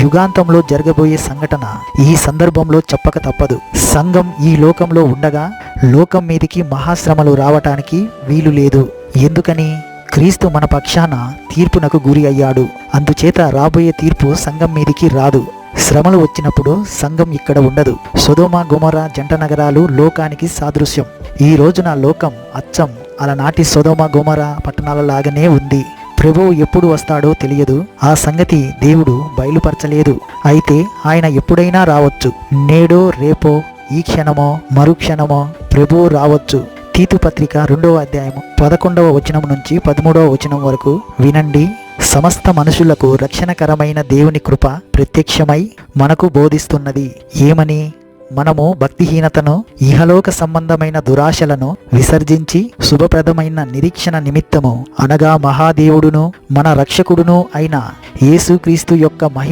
యుగాంతంలో జరగబోయే సంఘటన ఈ సందర్భంలో చెప్పక తప్పదు. సంఘం ఈ లోకంలో ఉండగా లోకం మీదికి మహాశ్రమలు రావటానికి వీలు లేదు. ఎందుకని? క్రీస్తు మన పక్షాన తీర్పునకు గురి అయ్యాడు. అందుచేత రాబోయే తీర్పు సంఘం మీదికి రాదు. శ్రమలు వచ్చినప్పుడు సంఘం ఇక్కడ ఉండదు. సొదొమ గొమొర్రా జంట నగరాలు లోకానికి సాదృశ్యం. ఈ రోజున లోకం అచ్చం అలనాటి సొదొమ గొమొర్రా పట్టణాల లాగానే ఉంది. ప్రభువు ఎప్పుడు వస్తాడో తెలియదు. ఆ సంగతి దేవుడు బయలుపరచలేదు. అయితే ఆయన ఎప్పుడైనా రావచ్చు. నేడో రేపో ఈ క్షణమో మరుక్షణమో ప్రభువు రావచ్చు. తీతు పత్రిక 2వ అధ్యాయము 11వ వచనం నుంచి 13వ వచనం వరకు వినండి. సమస్త మనుషులకు రక్షణకరమైన దేవుని కృప ప్రత్యక్షమై మనకు బోధిస్తున్నది. ఏమని? మనము భక్తిహీనతను, ఇహలోక సంబంధమైన దురాశలను విసర్జించి శుభప్రదమైన నిరీక్షణ నిమిత్తము అనగా మహాదేవుడును మన రక్షకుడును అయిన యేసుక్రీస్తు యొక్క మహిమ